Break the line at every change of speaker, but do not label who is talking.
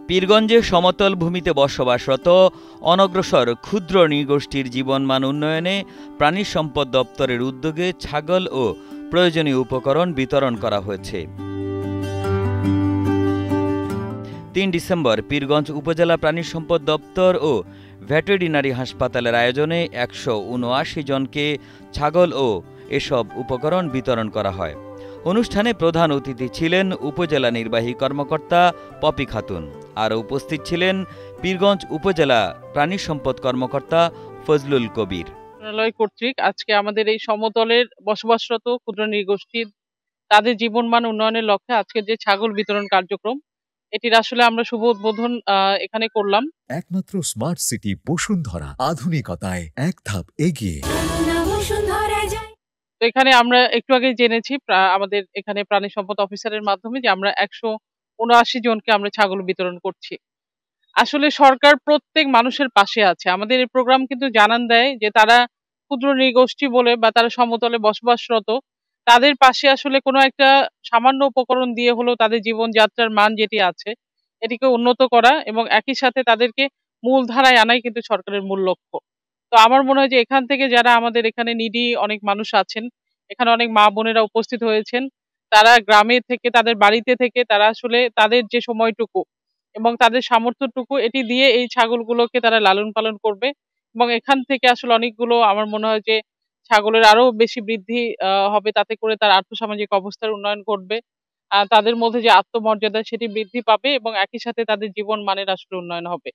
পীরগঞ্জে সমতল ভূমিতে বসবাসরত অনগ্রসর ক্ষুদ্র নৃগোষ্ঠীর জীবনমান উন্নয়নে প্রাণী সম্পদ দপ্তরের উদ্যোগে ছাগল ও প্রয়োজনীয় উপকরণ বিতরণ করা হয়েছে। ৩ ডিসেম্বর পীরগঞ্জ উপজেলা প্রাণী সম্পদ দপ্তর ও ভেটেরিনারি হাসপাতালের আয়োজনে ১৭৯ জনকে ছাগল ও এসব উপকরণ বিতরণ করা হয়। অনুষ্ঠানে প্রধান অতিথি ছিলেন উপজেলা নির্বাহী কর্মকর্তা পপি খাতুন। আরও উপস্থিত ছিলেন পীরগঞ্জ উপজেলা প্রাণী সম্পদ কর্মকর্তা ফজলুল কবির।
মন্ত্রণালয় কর্তৃক আজকে আমাদের এই সমতলের বসবাসরত ক্ষুদ্র নৃগোষ্ঠীর তাদের জীবনমান উন্নয়নের লক্ষ্যে আজকে যে ছাগল বিতরণ কার্যক্রম, এটির আসলে আমরা শুভ উদ্বোধন এখানে করলাম।
একমাত্র স্মার্ট সিটি বসুন্ধরা, আধুনিকতায় এক ধাপ এগিয়ে।
তো এখানে আমরা একটু আগে জেনেছি আমাদের এখানে প্রাণী সম্পদ অফিসারের মাধ্যমে যে আমরা ১৭৯ জনকে আমরা ছাগল বিতরণ করছি। আসলে সরকার প্রত্যেক মানুষের পাশে আছে। আমাদের এই প্রোগ্রাম কিন্তু জানান দেয় যে তারা ক্ষুদ্র নৃগোষ্ঠী বলে বা তারা সমতলে বসবাসরত, তাদের পাশে আসলে কোনো একটা সামান্য উপকরণ দিয়ে হলেও তাদের জীবনযাত্রার মান যেটি আছে এটিকে উন্নত করা এবং একই সাথে তাদেরকে মূলধারায় আনাই কিন্তু সরকারের মূল লক্ষ্য। তো আমার মনে হয় যে এখান থেকে যারা আমাদের এখানে নিডি অনেক মানুষ আছেন, এখানে অনেক মা বোনেরা উপস্থিত হয়েছেন, তারা গ্রামে থেকে তাদের বাড়িতে থেকে তারা আসলে তাদের যে সময়টুকু এবং তাদের সামর্থ্যটুকু এটি দিয়ে এই ছাগলগুলোকে তারা লালন পালন করবে এবং এখান থেকে আসলে অনেকগুলো আমার মনে হয় যে ছাগলের আরো বেশি বৃদ্ধি হবে, তাতে করে তার আর্থসামাজিক অবস্থার উন্নয়ন ঘটবে, তাদের মধ্যে যে আত্মমর্যাদা সেটি বৃদ্ধি পাবে এবং একই সাথে তাদের জীবন মানের আসলে উন্নয়ন হবে।